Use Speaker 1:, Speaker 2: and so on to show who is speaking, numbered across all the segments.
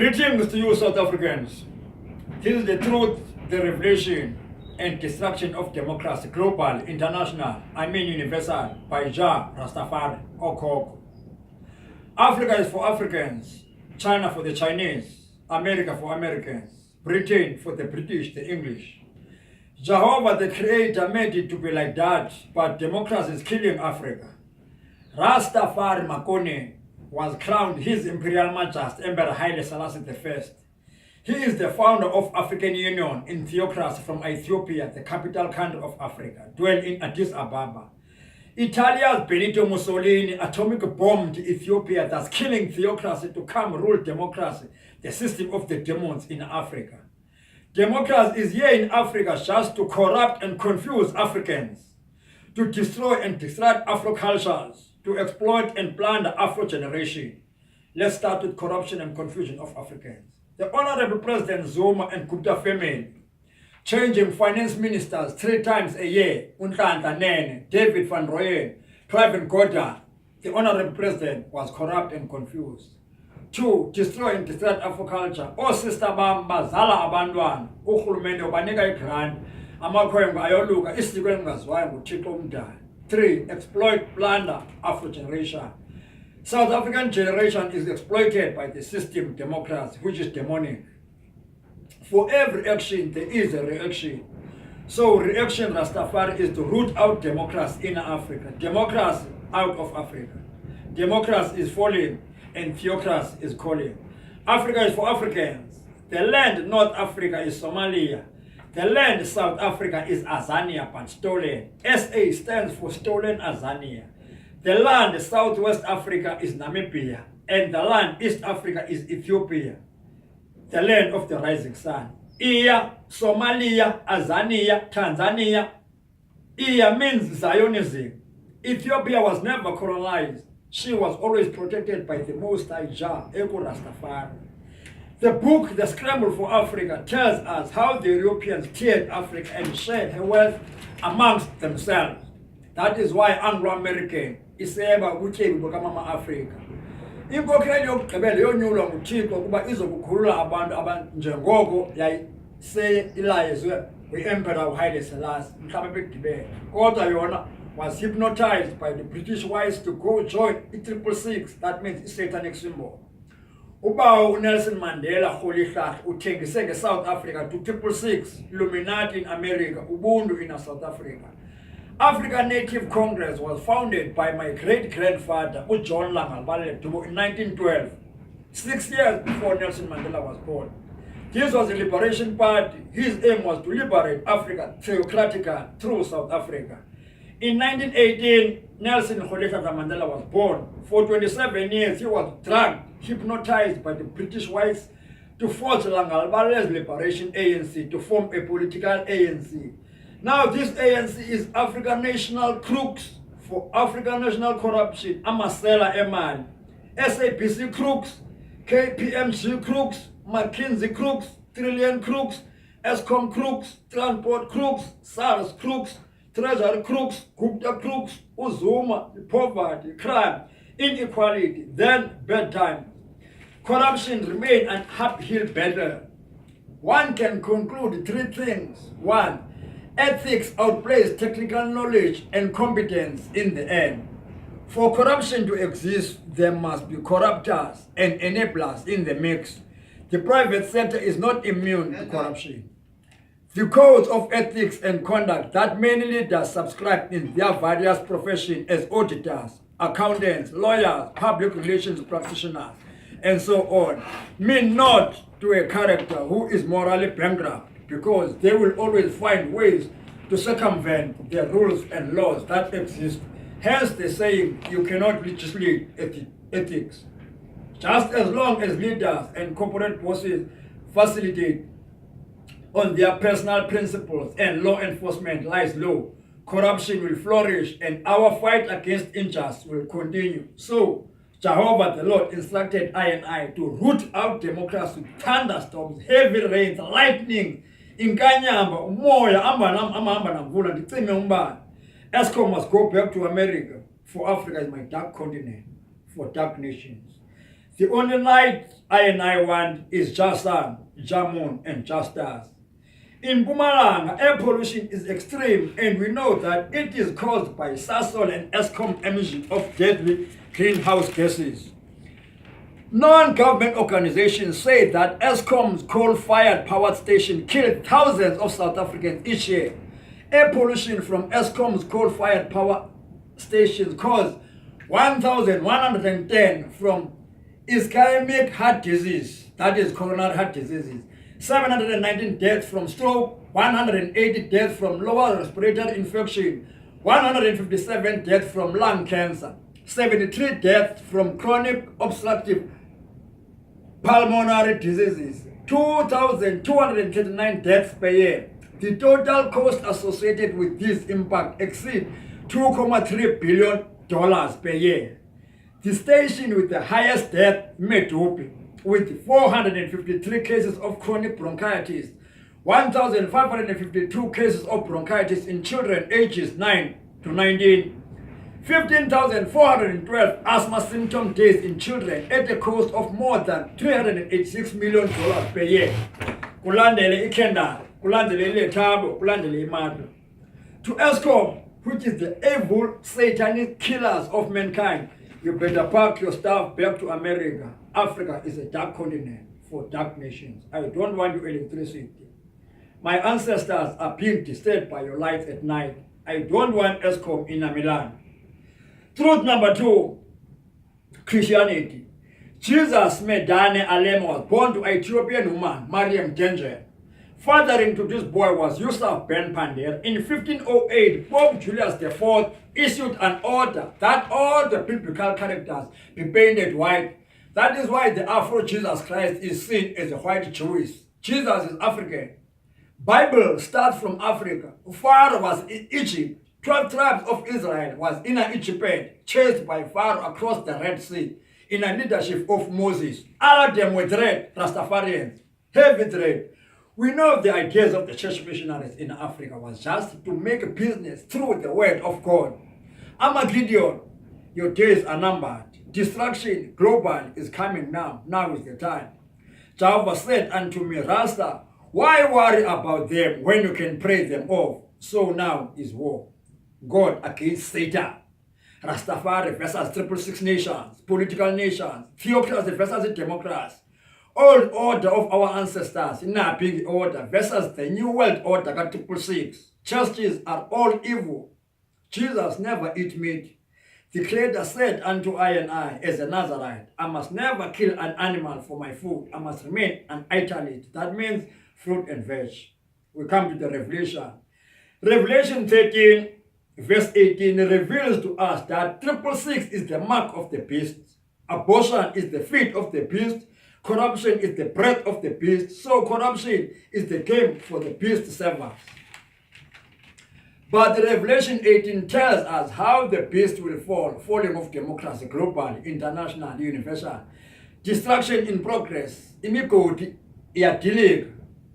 Speaker 1: Greetings to you, South Africans. This is the truth, the revelation, and destruction of democracy, global, international, universal, by Jah, Rastafari, or Koko. Africa is for Africans, China for the Chinese, America for Americans, Britain for the British, the English. Jehovah, the Creator, made it to be like that, but democracy is killing Africa. Rastafari Makone was crowned His Imperial Majesty Emperor Haile Selassie I. He is the founder of African Union in theocracy from Ethiopia, the capital country of Africa, dwell in Addis Ababa. Italia's Benito Mussolini atomic bombed Ethiopia, thus killing theocracy to come rule democracy, the system of the demons in Africa. Democracy is here in Africa just to corrupt and confuse Africans, to destroy and distract Afro cultures, to exploit and plunder Afro generation. Let's start with corruption and confusion of Africans. The Honorable President Zuma and Gupta family, changing finance ministers 3 times a year, Unhlanta Nene, David Van Rooyen, Clive Gordon. The Honorable President was corrupt and confused. 2, destroy and distract Afro culture. Oh, sister Bamba, Zala Abandwan, Uhulumende, Obanika Grant, Amakwemba, Ayoluka, Istikwengas, Uthixo Umdali. 3, exploit, plunder Afro generation. South African generation is exploited by the system democracy, which is demonic. For every action, there is a reaction. So reaction Rastafari is to root out democracy in Africa. Democracy out of Africa. Democracy is falling and theocracy is calling. Africa is for Africans. The land North Africa is Somalia. The land South Africa is Azania, but stolen. SA stands for Stolen Azania. The land Southwest Africa is Namibia. And the land East Africa is Ethiopia, the land of the rising sun. Iya, Somalia, Azania, Tanzania. Iya means Zionism. Ethiopia was never colonized. She was always protected by the Most High Jah, Eko Rastafari. The book, The Scramble for Africa, tells us how the Europeans tiered Africa and shared her wealth amongst themselves. That is why Anglo-American is able to become Africa. Inkokheli yokugqibela yonyulwa nguThixo ukuba izokukhulula abantu abanjengoko yayiseyilayizwe ngu-Emperor Haile Selassie mhlawumbe bekugqibela. Kodwa yona was hypnotized by the British wise to go join i-666, that means i-satanic symbol. Ubawo uNelson Mandela Rolihlahla uthengise nge-South Africa to 666, Illuminati in America, Ubuntu in South Africa. African Native Congress was founded by my great-grandfather, John Langalbalele Dubo, in 1912, 6 years before Nelson Mandela was born. This was a liberation party. His aim was to liberate Africa theocratically through South Africa. In 1918, Nelson Rolihlahla Mandela was born. For 27 years, he was drugged, hypnotized by the British whites to forge Langalbalele's liberation ANC to form a political ANC. Now this ANC is African National Crooks for African National Corruption, Amasela Eman, SABC Crooks, KPMG Crooks, McKinsey Crooks, Trillion Crooks, Eskom Crooks, Transport Crooks, SARS Crooks, Treasury Crooks, Gupta Crooks, Uzuma, poverty, crime, inequality, then bad time. Corruption remain an uphill battle. One can conclude 3 things. 1, ethics outplays technical knowledge and competence in the end. For corruption to exist, there must be corruptors and enablers in the mix. The private sector is not immune to corruption. The codes of ethics and conduct that many leaders subscribe in their various professions as auditors, accountants, lawyers, public relations practitioners, and so on, mean not to a character who is morally bankrupt, because they will always find ways to circumvent the rules and laws that exist. Hence the saying, you cannot legislate ethics. Just as long as leaders and corporate bosses facilitate on their personal principles and law enforcement lies low, corruption will flourish and our fight against injustice will continue. So, Jehovah the Lord instructed I to root out democracy with thunderstorms, heavy rains, lightning, inkanyamba, umoya, amahamba namvula, ndicime umbane. Eskom must go back to America, for Africa is my dark continent, for dark nations. The only light I want is just sun, Jamun, and just stars. In Mpumalanga, air pollution is extreme, and we know that it is caused by Sasol and H.I.M emission of deadly greenhouse gases. Non-government organizations say that H.I.M's coal-fired power station killed thousands of South Africans each year. Air pollution from H.I.M's coal-fired power stations caused 1,110 from ischemic heart disease, that is coronary heart diseases, 719 deaths from stroke, 180 deaths from lower respiratory infection, 157 deaths from lung cancer, 73 deaths from chronic obstructive pulmonary diseases, 2,239 deaths per year. The total cost associated with this impact exceeds $2.3 billion per year. The station with the highest death, Medupi, with 453 cases of chronic bronchitis, 1,552 cases of bronchitis in children ages 9 to 19, 15,412 asthma symptom days in children at a cost of more than $386 million per year. Kulandele iKendal, kulandele iLethabo, kulandele iMatla. To H.I.M, which is the evil satanic killers of mankind, you better pack your stuff back to America. Africa is a dark continent for dark nations. I don't want your electricity. My ancestors are being disturbed by your lights at night. I don't want H.I.M in Milan. Truth number 2, Christianity. Jesus Medane Alem was born to an Ethiopian woman, Mariam Danger. Fathering to this boy was Yusuf Ben Pander. In 1508, Pope Julius IV issued an order that all the biblical characters be painted white. That is why the Afro Jesus Christ is seen as a white Jewish. Jesus is African. Bible starts from Africa. Pharaoh was in Egypt. 12 tribes of Israel was in Egypt, chased by Pharaoh across the Red Sea in the leadership of Moses. All of them were dread, Rastafarians, heavy dread. We know the ideas of the church missionaries in Africa was just to make a business through the word of God. Gideon, your days are numbered. Destruction global is coming now. Now is the time. Jehovah said unto me, Rasta, why worry about them when you can pray them off? So now is war. God against Satan. Rastafari versus 666 nations, political nations, theocracy versus democrats. Old order of our ancestors, in a big order, versus the new world order, 666. Churches are all evil. Jesus never eat meat. The Creator said unto I and I, as a Nazarite, I must never kill an animal for my food. I must remain an italite. That means fruit and veg. We come to the Revelation. Revelation 13, verse 18 reveals to us that 666 is the mark of the beast. Abortion is the feet of the beast. Corruption is the breath of the beast. So corruption is the game for the beast servers. But the Revelation 18 tells us how the beast will fall, falling of democracy, global, international, universal. Destruction in progress. Imigodi iyadilika.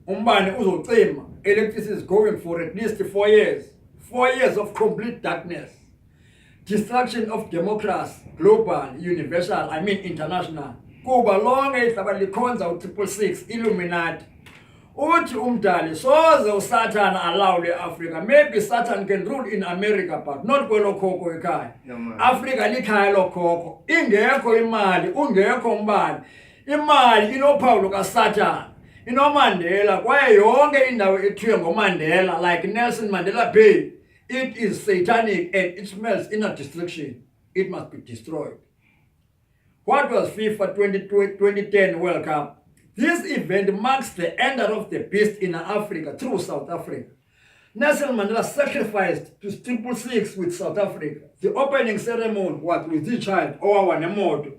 Speaker 1: Umbane uzocima. Electricity is going for at least 4 years. 4 years of complete darkness. Destruction of democracy, global, universal, international. Kuba lonke ihlaba likhonza u666 Illuminati. Uthi umdali soze uSatan alawule Africa. Maybe Satan can rule in America but not kwelo khoko ekhaya. Africa likhaya lokhoko. Ingekho imali, ungekho umbani. Imali inophawu kaSatan. InoMandela kwaye yonke indawo ethiwe ngoMandela like Nelson Mandela Bay. It is satanic and it smells inner destruction. It must be destroyed. What was FIFA 2010 World Cup? This event marks the end of the beast in Africa through South Africa. Nelson Mandela sacrificed to 666 with South Africa. The opening ceremony was with H.I.M owawanemoto.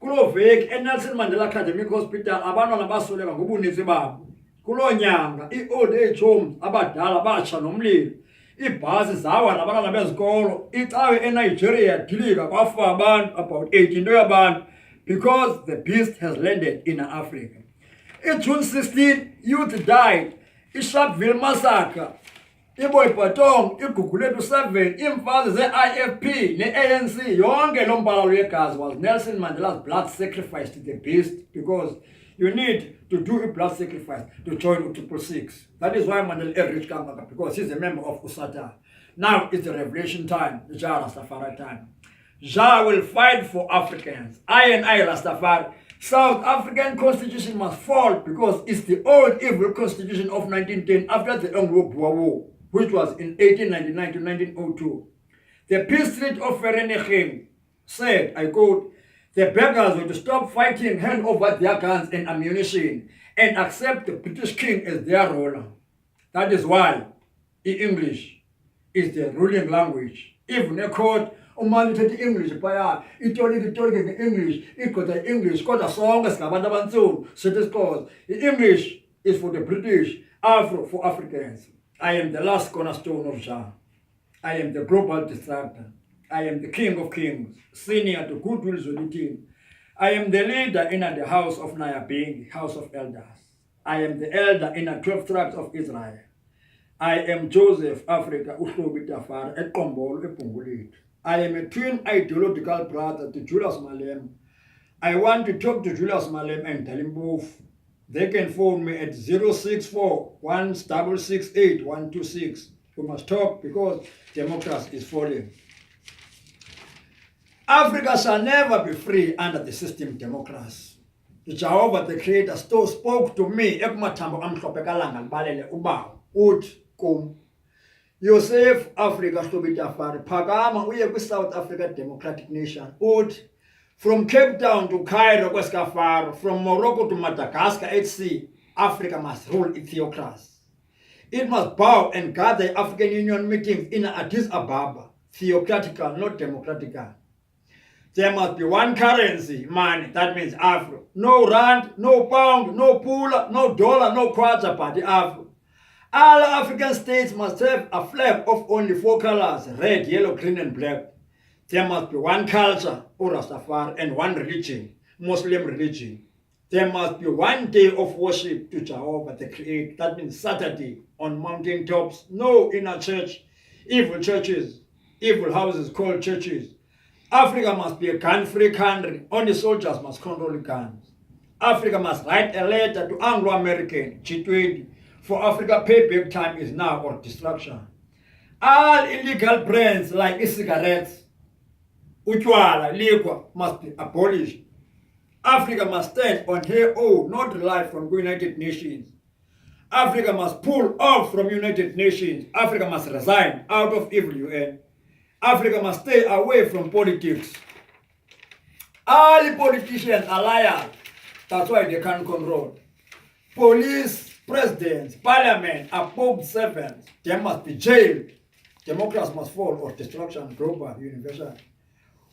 Speaker 1: Kulo veki eNelson Mandela Academic Hospital abantwana basoleka ngobuninzi babo. Kulo nyanga i-old age homes abadala batsha nomlilo. Ibhasi zawa nabantwana bezikolo. Icawe eNigeria dilika kwafa abantu about 18 yabantu because the beast has landed in Africa. In June 16, youth died. Sharpeville massacre. iboy Patong, igugulethu 7, imfazi ze-IFP ne-ANC, yonke lo mbala yegazi was Nelson Mandela's blood sacrifice to the beast, because you need to do a blood sacrifice to join u-666. That is why Mandela reached Kangaka, because he's a member of USATA. Now it's the revelation time, the Jah Rastafari time. Jah will fight for Africans. I Rastafari. South African constitution must fall, because it's the old evil constitution of 1910 after the Anglo-Boer War, which was in 1899 to 1902. The peace treaty of Vereeniging said, I quote, the beggars were to stop fighting, hand over their guns and ammunition, and accept the British king as their ruler. That is why English is the ruling language. Even a court, umane uthethe English phaya, itolike nge-English, igqotha English, kodwa sonke singabantu abantsundu sithi isikhozo. English is for the British, Afro for Africans. I am the last cornerstone of Jah. I am the global distractor. I am the King of Kings, senior to Goodwill Zolitin. I am the leader in the house of Nayabing, house of elders. I am the elder in the 12 tribes of Israel. I am Joseph Africa Uhlobi Tafari eQombolo ePhunguleni. I am a twin ideological brother to Julius Malema. I want to talk to Julius Malema and tell him both. They can phone me at 064-1668126. We must talk, because democracy is falling. Africa shall never be free under the system democracy. Jehovah the Creator still spoke to me. Yosef Africa Hlobi Tafari phakama uye kwi-South Africa Democratic Nation. From Cape Town to Cairo kweskafaro, from Morocco to Madagascar at sea, Africa must rule its theocracy. It must bow and guard the African Union meetings in Addis Ababa, theocratical, not democratical. There must be one currency, money, that means Afro. No rand, no pound, no pula, no dollar, no kwacha, but the Afro. All African states must have a flag of only 4 colors, red, yellow, green, and black. There must be one culture, or Rastafari, and one religion, Muslim religion. There must be one day of worship to Jehovah the Creator, that means Saturday, on mountain tops. No inner church, evil churches, evil houses called churches. Africa must be a gun-free country. Only soldiers must control the guns. Africa must write a letter to Anglo-American, G20, for Africa payback time is now or destruction. All illegal brands like e-cigarettes, utywala, liquor must be abolished. Africa must stand on her own, not rely from United Nations. Africa must pull off from United Nations. Africa must resign out of evil UN. Africa must stay away from politics. All the politicians are liars. That's why they can't control. Police, presidents, parliament are Pope servants. They must be jailed. Democracy must fall or destruction, global, universal.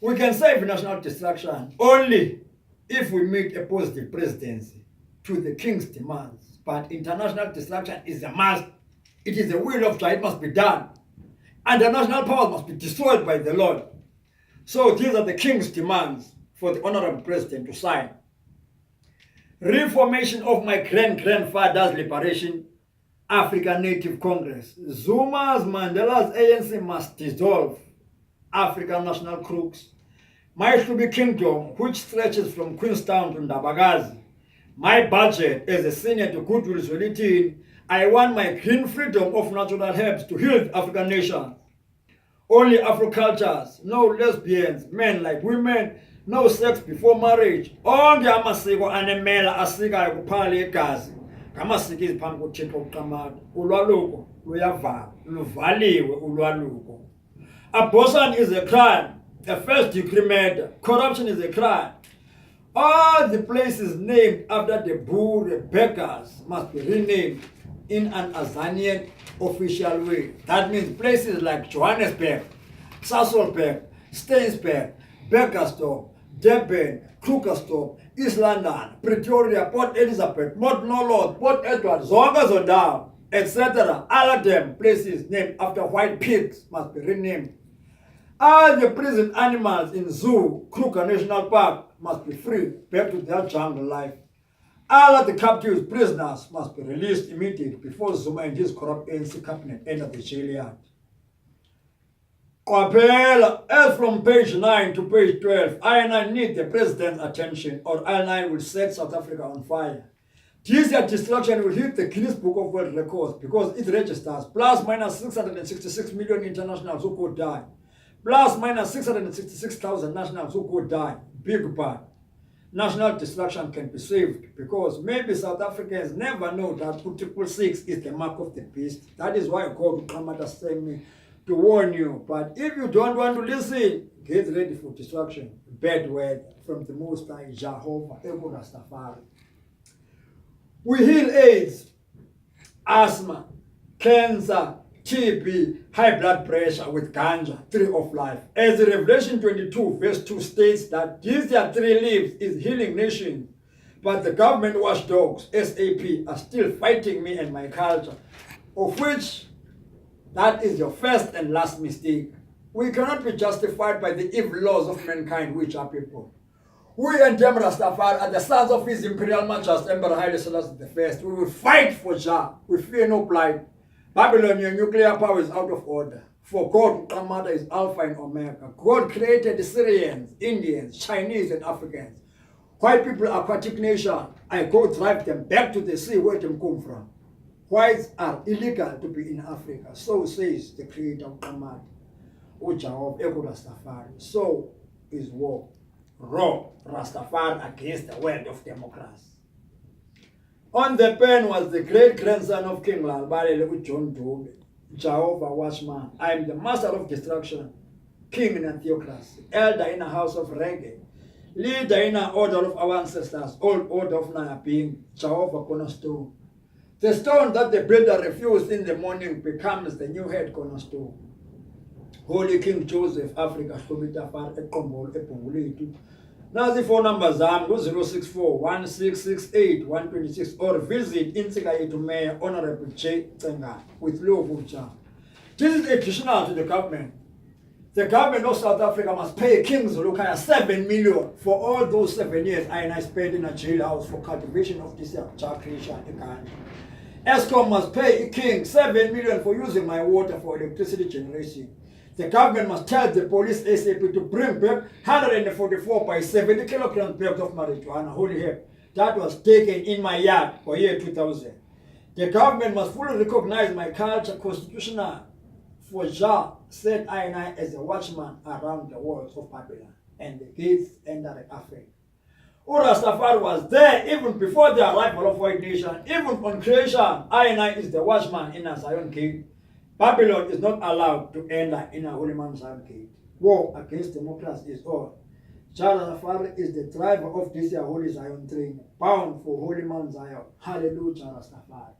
Speaker 1: We can save national destruction only if we meet a positive presidency to the king's demands. But international destruction is a must. It is the will of God. It must be done. And the national powers must be destroyed by the Lord. So these are the king's demands for the honorable president to sign. Reformation of my grandfather's liberation, African Native Congress. Zuma's, Mandela's ANC must dissolve. African national crooks. My Hlubi Kingdom, which stretches from Queenstown to Ndabagazi. My budget as a senior to Goodwill Zolitin. I want my green freedom of natural herbs to heal the African nation. Only Afro cultures, no lesbians, men like women, no sex before marriage. Onke amasiko anemela asikayo kuphala igazi. Ngamasiko iziphambi koThixo uqamata. Ulwaluko luyavala, luvaliwe ulwaluko. Abortion is a crime, a first-degree murder. Corruption is a crime. All the places named after the Boer, the beggars, must be renamed in an Azanian official way. That means places like Johannesburg, Sasolburg, Stensburg, Beckersdorp, Durban, Krugersdorp, East London, Pretoria, Port Elizabeth, Port Nolot, Port Edward, Zonga Zonda, etc. All of them places named after white pigs must be renamed. All the prison animals in Zoo, Kruger National Park must be free back to their jungle life. All of the captive prisoners must be released immediately before Zuma and his corrupt ANC cabinet enter the jail yard. Qaphela, as from page 9 to page 12, I need the president's attention or I will set South Africa on fire. This destruction will hit the Guinness Book of World Records because it registers plus minus 666 million internationals who could die, plus minus 666,000 nationals who could die. Big bad. National destruction can be saved because maybe South Africans never know that 666 is the mark of the beast. That is why God Kamata sent me to warn you. But if you don't want to listen, get ready for destruction. Bad word from the Most High Jehovah, Rastafari. We heal AIDS, asthma, cancer, TB, high blood pressure with ganja, tree of life. As Revelation 22 verse 2 states that these are 3 leaves is healing nations, but the government watchdogs, SAP, are still fighting me and my culture, of which that is your first and last mistake. We cannot be justified by the evil laws of mankind, which are people. We and them Rastafari are the sons of His Imperial Majesty Emperor Haile Selassie I. We will fight for Jah. We fear no blight. Babylon, your nuclear power is out of order. For God, Kamada is Alpha and Omega. God created the Syrians, Indians, Chinese, and Africans. White people are aquatic nation. I go drive them back to the sea where they come from. Whites are illegal to be in Africa. So says the creator of Kamada, Uja Eko Rastafari. So is war. Raw Rastafari against the world of democracy. On the pen was the great-grandson of King Lalbalele John Dube, Jehovah Watchman. I am the master of destruction, king in a theocracy, elder in a house of reggae, leader in an order of our ancestors, old order of Naya being Jehovah cornerstone. The stone that the builder refused in the morning becomes the new head cornerstone. Holy King Joseph, Africa, Hlobita Far, Ekombol, Epongulitu. Now the phone numbers are 064 1668 126 or visit Insika Yetu Mayor Honorable J. Tsenga with love of Jah. This is additional to the government. The government of South Africa must pay King Zulukaya 7 million for all those 7 years I spent in a jailhouse for cultivation of this Jah creation in Ghana. ESCOM must pay King 7 million for using my water for electricity generation. The government must tell the police ASAP to bring back 144 by 70 kilograms bags of marijuana, holy hemp, that was taken in my yard for year 2000. The government must fully recognize my culture constitutional, for Jah said I as a watchman around the walls of Babylon and the gates entered Africa. Rastafari was there even before the arrival of white nation. Even on creation, I is the watchman in a Zion gate. Babylon is not allowed to enter in a holy man's gate. War against democracy is on. Rastafari is the driver of this holy Zion train, bound for holy man Zion. Hallelujah, Rastafari.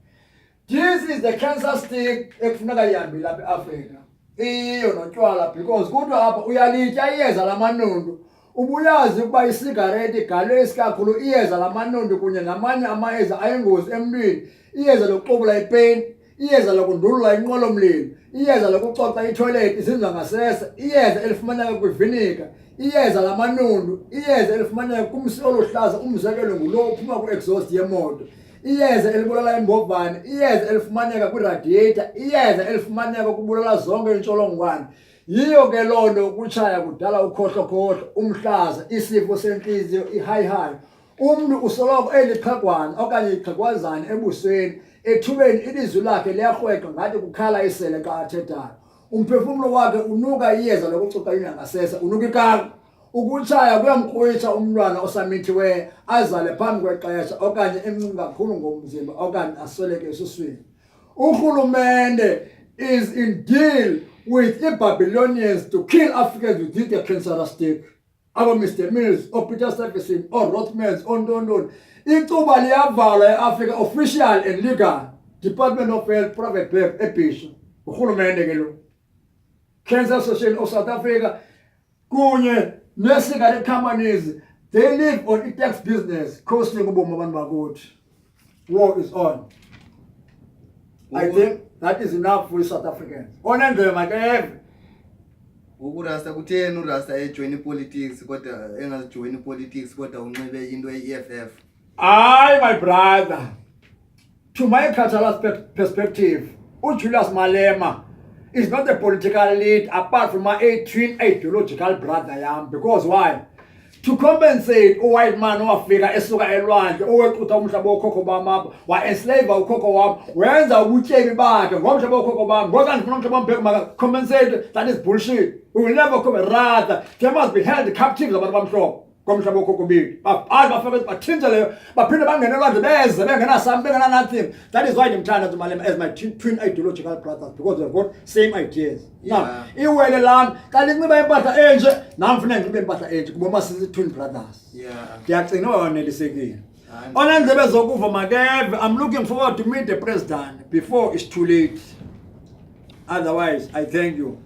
Speaker 1: This is the cancer stick ekufuneka lihambe lapha eAfrika. Iyo notshwala because kodwa apha uyalitya iyeza lamanondo. Ubuyazi ukuba isigareti igalwe isikakhulu iyeza lamanondo kunye namanye amayeza ayingozi emntwini. Iyeza lokuxobula ipeni. Iyeza lokundulula inqolomlilo, iyeza lokucoca itoilet izinza ngasese, iyeza elifumaneka kwivinika, iyeza lamanundu, iyeza elifumaneka kumsi oluhlaza umzekelo ngulo uphuma ku-exhaust yemoto, iyeza elibulala imbovane, iyeza elifumaneka kwiradiator, iyeza elifumaneka kubulala zonke intsholongwane. Yiyo ke loo nto ukutshaya kudala ukhohlokhohlo, umhlaza, isifo sentliziyo, ihayhayi. Umntu usoloko eliqhagwana okanye iqhagwazane ebusweni. Ethubeni ilizwi lakhe liyarhweqa ngathi kukhala isele xa athethayo. Umphefumlo wakhe unuka iyeza lokucoca inyangasese, unuka ikaka. Ukutshaya kuyamkrwitsha umntwana osamithiweyo azale phambi kwexesha okanye emncinci kakhulu ngomzimba okanye asweleke esuswini. Urhulumente is in deal with the Babylonians to kill Africans with the cancerous stick. Abo Mr. Mills, or Peter Stuyvesant, or Rothmans, or London. Ituba liyavalwa eAfrica official and legal. Department of Health, private birth, episha. Urhulumente ke lo. Cancer Association of South Africa, kunye ne-cigarette companies, they live on tax business, costing ubomi abantu bakuthi. War is on. I think that is enough for South Africans. Onendlela ke
Speaker 2: Rasta kutheni Rasta ejoin politics kodwa engajoin politics kodwa unxibe into eFF.
Speaker 1: I, my brother, to my cultural perspective, Julius Malema is not a political lead apart from my twin ideological brother yam. Because why? To compensate white man owafika esuka elwandle owecutha umhlaba wokhokho bam wa-enslave ukhokho wam wenza ubutyebi bakhe ngomhlaba wokhokho bam ngoku andifuna umhlaba wam maka-compensate. That is bullshit. We will never come. Rather, they must be held captives abantu bamhlophe ngomhlaba wokhokho bethu. Babhali bafike bathintele baphinde bangene elwandle beze bengenasam bengena-nothing. That is why ndimthanda Malema as my twin ideological brothers, because we've got same ideas. Now, iwele lam xa linxiba impahla enje nam funeka ndinxibe impahla enje kuba sisi-twin brothers. Ndiyagcina wanelisekile. Oneendlebe zokuva makeve. I'm looking forward to meet the president before it's too late. Otherwise, I thank you.